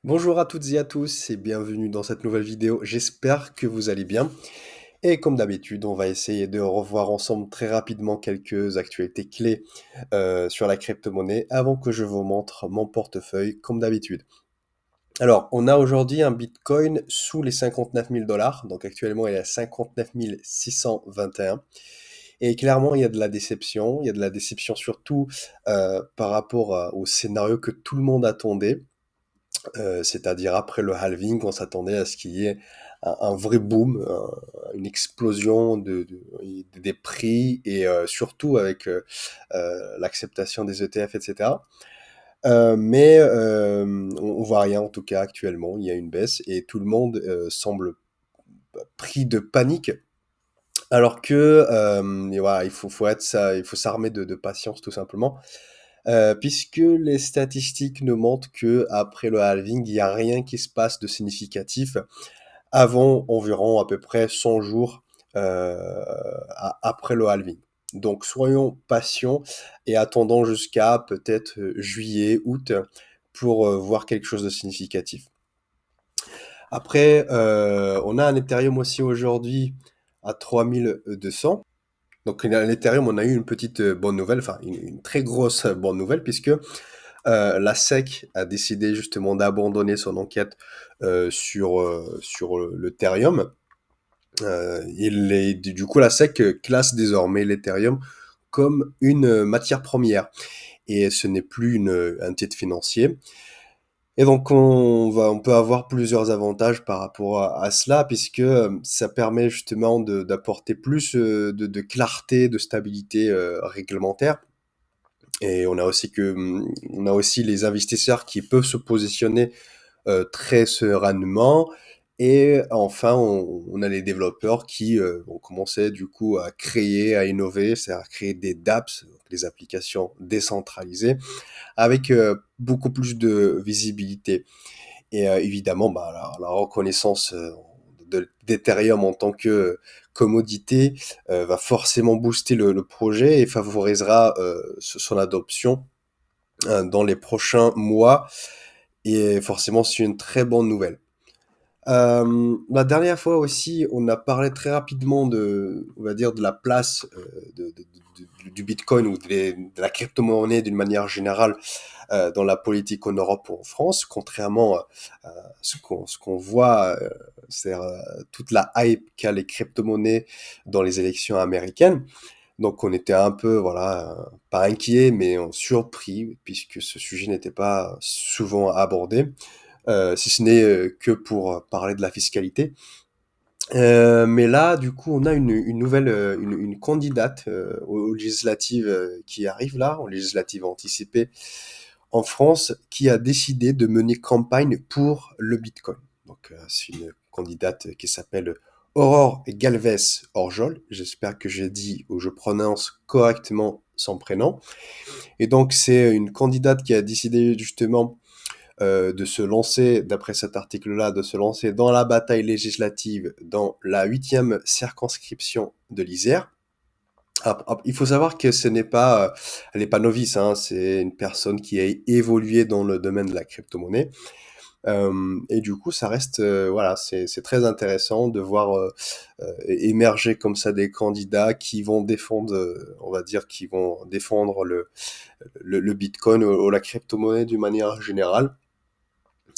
Bonjour à toutes et à tous et bienvenue dans cette nouvelle vidéo. J'espère que vous allez bien. Et comme d'habitude, on va essayer de revoir ensemble très rapidement quelques actualités clés sur la crypto-monnaie avant que je vous montre mon portefeuille comme d'habitude. Alors, on a aujourd'hui un Bitcoin sous les 59 000 dollars. Donc actuellement, il est à 59 621. Et clairement, il y a de la déception. Il y a de la déception surtout par rapport au scénario que tout le monde attendait. C'est-à-dire après le halving, on s'attendait à ce qu'il y ait un vrai boom, une explosion des prix et surtout avec l'acceptation des ETF, etc. Mais on voit rien en tout cas actuellement, il y a une baisse et tout le monde semble pris de panique. Alors que et voilà, il faut s'armer de patience tout simplement. Puisque les statistiques nous montrent que après le halving, il y a rien qui se passe de significatif avant environ à peu près 100 jours, après le halving. Donc soyons patients et attendons jusqu'à peut-être, juillet, août pour, voir quelque chose de significatif. Après, on a un Ethereum aussi aujourd'hui à 3 200. Donc l'Ethereum, on a eu une petite, bonne nouvelle, enfin une très grosse, bonne nouvelle puisque la SEC a décidé justement d'abandonner son enquête sur l'Ethereum. Du coup, la SEC classe désormais l'Ethereum comme une matière première et ce n'est plus un titre financier. Et donc on peut avoir plusieurs avantages par rapport à cela puisque ça permet justement d'apporter plus de clarté, de stabilité réglementaire. Et on a aussi les investisseurs qui peuvent se positionner très sereinement. Et enfin, on a les développeurs qui vont commencer du coup à créer, à innover, c'est-à-dire à créer des dApps, donc des applications décentralisées, avec beaucoup plus de visibilité. Et évidemment, bah, la reconnaissance d'Ethereum en tant que commodité va forcément booster le projet et favorisera son adoption dans les prochains mois. Et forcément, c'est une très bonne nouvelle. La dernière fois aussi, on a parlé très rapidement on va dire, de la place du Bitcoin ou de la crypto-monnaie d'une manière générale dans la politique en Europe ou en France, contrairement à ce qu'on voit, c'est-à-dire toute la hype qu'a les crypto-monnaies dans les élections américaines. Donc on était un peu, voilà, pas inquiet, mais surpris, puisque ce sujet n'était pas souvent abordé, si ce n'est que pour parler de la fiscalité. Mais là, du coup, on a une nouvelle, une candidate aux législatives qui arrive là, aux législatives anticipées en France, qui a décidé de mener campagne pour le Bitcoin. Donc, c'est une candidate qui s'appelle Aurore Galvez Orjol. J'espère que j'ai dit ou je prononce correctement son prénom. Et donc, c'est une candidate qui a décidé justement de se lancer, d'après cet article-là, de se lancer dans la bataille législative dans la huitième circonscription de l'Isère. Il faut savoir que ce n'est pas, elle n'est pas novice, hein, c'est une personne qui a évolué dans le domaine de la crypto-monnaie. Et du coup, ça reste, voilà, c'est très intéressant de voir émerger comme ça des candidats qui vont défendre, on va dire, qui vont défendre le Bitcoin ou la crypto-monnaie d'une manière générale.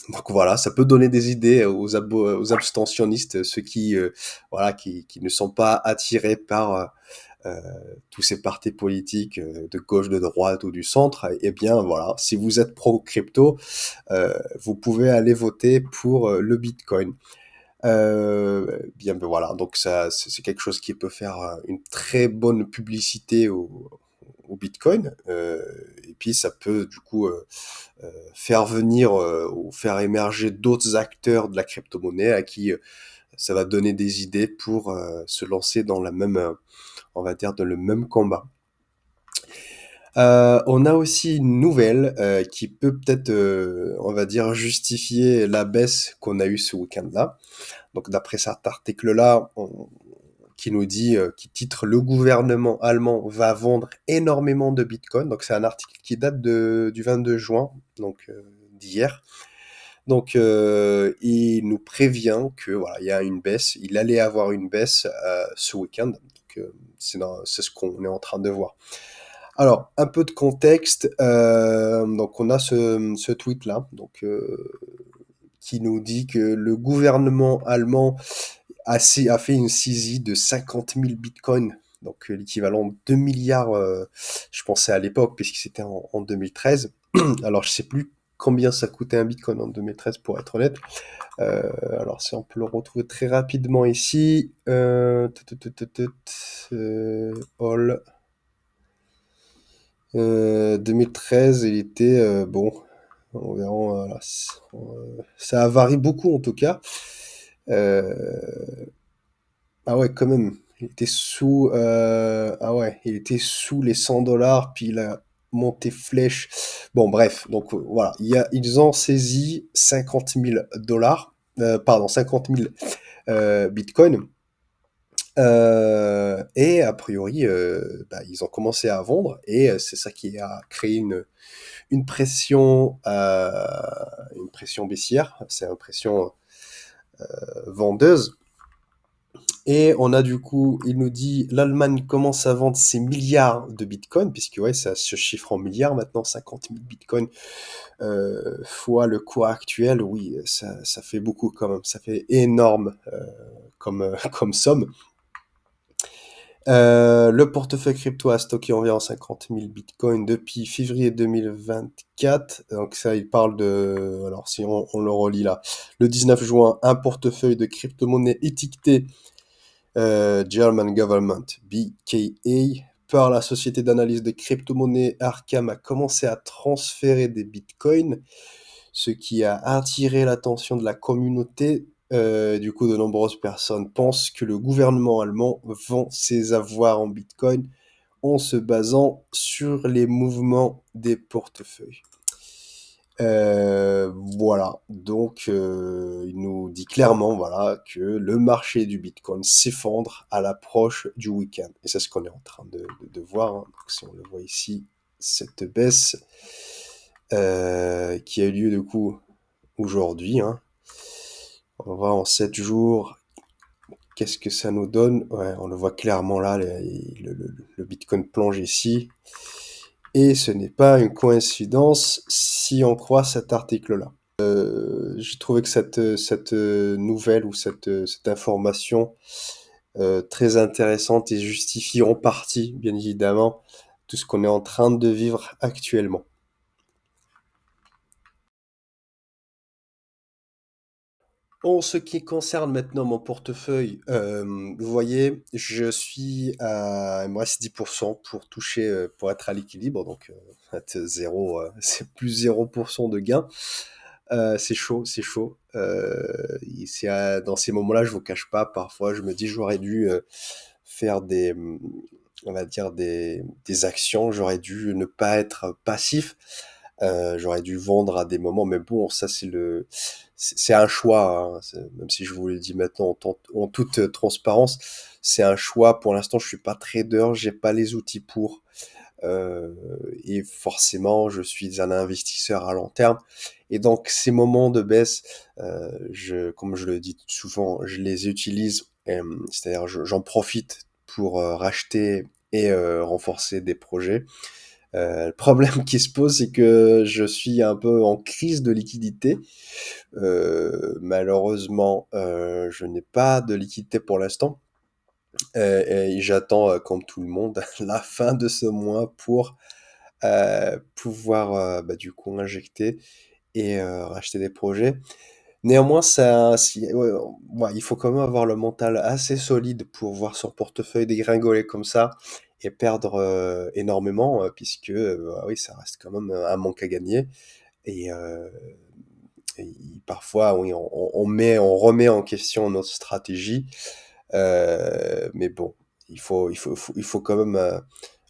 Donc voilà, ça peut donner des idées aux abstentionnistes, ceux qui, voilà, qui ne sont pas attirés par tous ces partis politiques de gauche, de droite ou du centre. Eh bien voilà, si vous êtes pro-crypto, vous pouvez aller voter pour le Bitcoin. Bien, ben voilà, donc ça, c'est quelque chose qui peut faire une très bonne publicité au Bitcoin. Et puis ça peut du coup faire venir ou faire émerger d'autres acteurs de la crypto-monnaie à qui ça va donner des idées pour se lancer dans la même, on va dire, dans le même combat. On a aussi une nouvelle qui peut peut-être, on va dire, justifier la baisse qu'on a eue ce week-end-là. Donc d'après cet article-là, qui nous dit, qui titre «Le gouvernement allemand va vendre énormément de Bitcoin». Donc c'est un article qui date du 22 juin, donc d'hier. Donc, il nous prévient que voilà, il y a une baisse, il allait avoir une baisse ce week-end. Donc, c'est ce qu'on est en train de voir. Alors, un peu de contexte. Donc, on a ce tweet-là, donc qui nous dit que le gouvernement allemand a fait une saisie de 50 000 bitcoins, donc l'équivalent de 2 milliards, je pensais à l'époque, puisque c'était en 2013. Alors, je sais plus combien ça coûtait un bitcoin en 2013, pour être honnête. Alors, si on peut le retrouver très rapidement ici. All. 2013, il était, bon, on verra, voilà, ça varie beaucoup en tout cas. Ah ouais, quand même. Ah ouais, il était sous les 100 $, puis il a monté flèche. Bon, bref, donc voilà, ils ont saisi 50 000 $, pardon, 50 000 bitcoins. Et a priori, bah, ils ont commencé à vendre, et c'est ça qui a créé une pression baissière, c'est une pression vendeuse. Et on a du coup, il nous dit, l'Allemagne commence à vendre ses milliards de bitcoins, puisque ouais, ça se chiffre en milliards maintenant, 50 000 bitcoins fois le cours actuel, oui, ça fait beaucoup quand même, ça fait énorme comme somme. Le portefeuille crypto a stocké environ 50 000 bitcoins depuis février 2024. Donc ça, il parle de... Alors si on le relit là. Le 19 juin, un portefeuille de crypto-monnaie étiqueté German Government, BKA, par la société d'analyse des crypto-monnaies Arkham, a commencé à transférer des bitcoins, ce qui a attiré l'attention de la communauté. Du coup, de nombreuses personnes pensent que le gouvernement allemand vend ses avoirs en bitcoin en se basant sur les mouvements des portefeuilles. Voilà, donc il nous dit clairement, voilà, que le marché du Bitcoin s'effondre à l'approche du week-end. Et c'est ce qu'on est en train de voir, hein. Donc, si on le voit ici, cette baisse qui a eu lieu du coup aujourd'hui, hein. On va voir en 7 jours, qu'est-ce que ça nous donne. Ouais, on le voit clairement là, le Bitcoin plonge ici. Et ce n'est pas une coïncidence si on croit cet article-là. J'ai trouvé que cette nouvelle ou cette information très intéressante et justifie en partie, bien évidemment, tout ce qu'on est en train de vivre actuellement. En ce qui concerne maintenant mon portefeuille, vous voyez, il me reste 10% pour toucher, pour être à l'équilibre, donc être zéro, c'est plus 0% de gain. C'est chaud, c'est chaud. Dans ces moments-là, je vous cache pas, parfois, je me dis, j'aurais dû faire on va dire des actions. J'aurais dû ne pas être passif. J'aurais dû vendre à des moments, mais bon, ça c'est un choix, hein. Même si je vous le dis maintenant en toute transparence, c'est un choix. Pour l'instant, je suis pas trader, j'ai pas les outils pour. Euh, et forcément, je suis un investisseur à long terme. Et donc, ces moments de baisse, comme je le dis souvent, je les utilise, c'est-à-dire j'en profite pour racheter et renforcer des projets. Le problème qui se pose, c'est que je suis un peu en crise de liquidité. Malheureusement, je n'ai pas de liquidité pour l'instant. Et j'attends, comme tout le monde, la fin de ce mois pour pouvoir bah, du coup injecter et racheter des projets. Néanmoins, ouais, il faut quand même avoir le mental assez solide pour voir son portefeuille dégringoler comme ça et perdre énormément, puisque bah oui, ça reste quand même un manque à gagner. Et, parfois, oui, on remet en question notre stratégie. Mais bon, il faut quand même,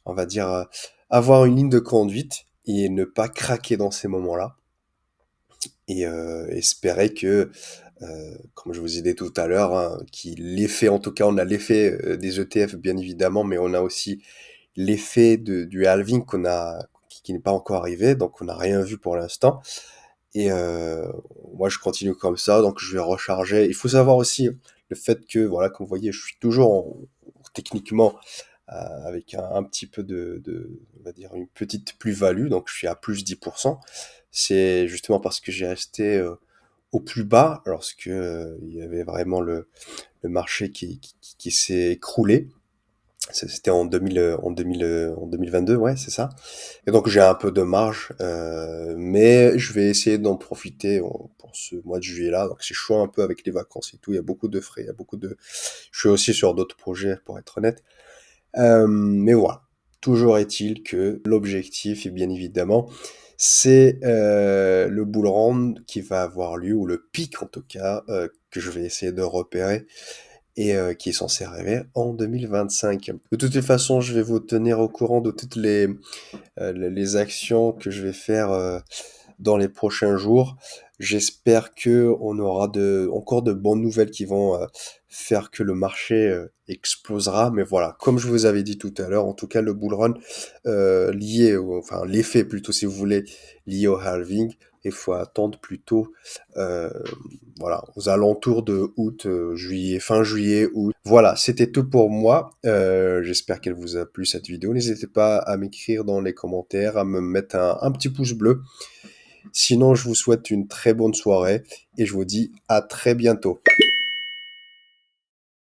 on va dire, avoir une ligne de conduite et ne pas craquer dans ces moments-là. Et espérer que, comme je vous ai dit tout à l'heure, hein, l'effet, en tout cas, on a l'effet des ETF, bien évidemment, mais on a aussi l'effet du halving qui n'est pas encore arrivé, donc on n'a rien vu pour l'instant. Et moi, je continue comme ça, donc je vais recharger. Il faut savoir aussi le fait que, voilà, comme vous voyez, je suis toujours techniquement avec un petit peu on va dire, une petite plus-value, donc je suis à plus 10%. C'est justement parce que j'ai resté au plus bas lorsque il y avait vraiment le marché qui s'est écroulé. C'était en 2000, en 2022, ouais, c'est ça. Et donc j'ai un peu de marge, mais je vais essayer d'en profiter pour ce mois de juillet-là. Donc c'est chaud un peu avec les vacances et tout. Il y a beaucoup de frais, il y a beaucoup de. Je suis aussi sur d'autres projets, pour être honnête. Mais voilà. Toujours est-il que l'objectif, et bien évidemment, c'est le bull run qui va avoir lieu, ou le pic en tout cas, que je vais essayer de repérer et qui est censé arriver en 2025. De toutes les façons, je vais vous tenir au courant de toutes les actions que je vais faire dans les prochains jours. J'espère que on aura encore de bonnes nouvelles qui vont faire que le marché explosera. Mais voilà, comme je vous avais dit tout à l'heure, en tout cas le bull run enfin l'effet plutôt si vous voulez, lié au halving, il faut attendre plutôt euh, voilà, aux alentours de août, juillet, fin juillet, août. Voilà, c'était tout pour moi. J'espère qu'elle vous a plu cette vidéo. N'hésitez pas à m'écrire dans les commentaires, à me mettre un petit pouce bleu. Sinon, je vous souhaite une très bonne soirée et je vous dis à très bientôt.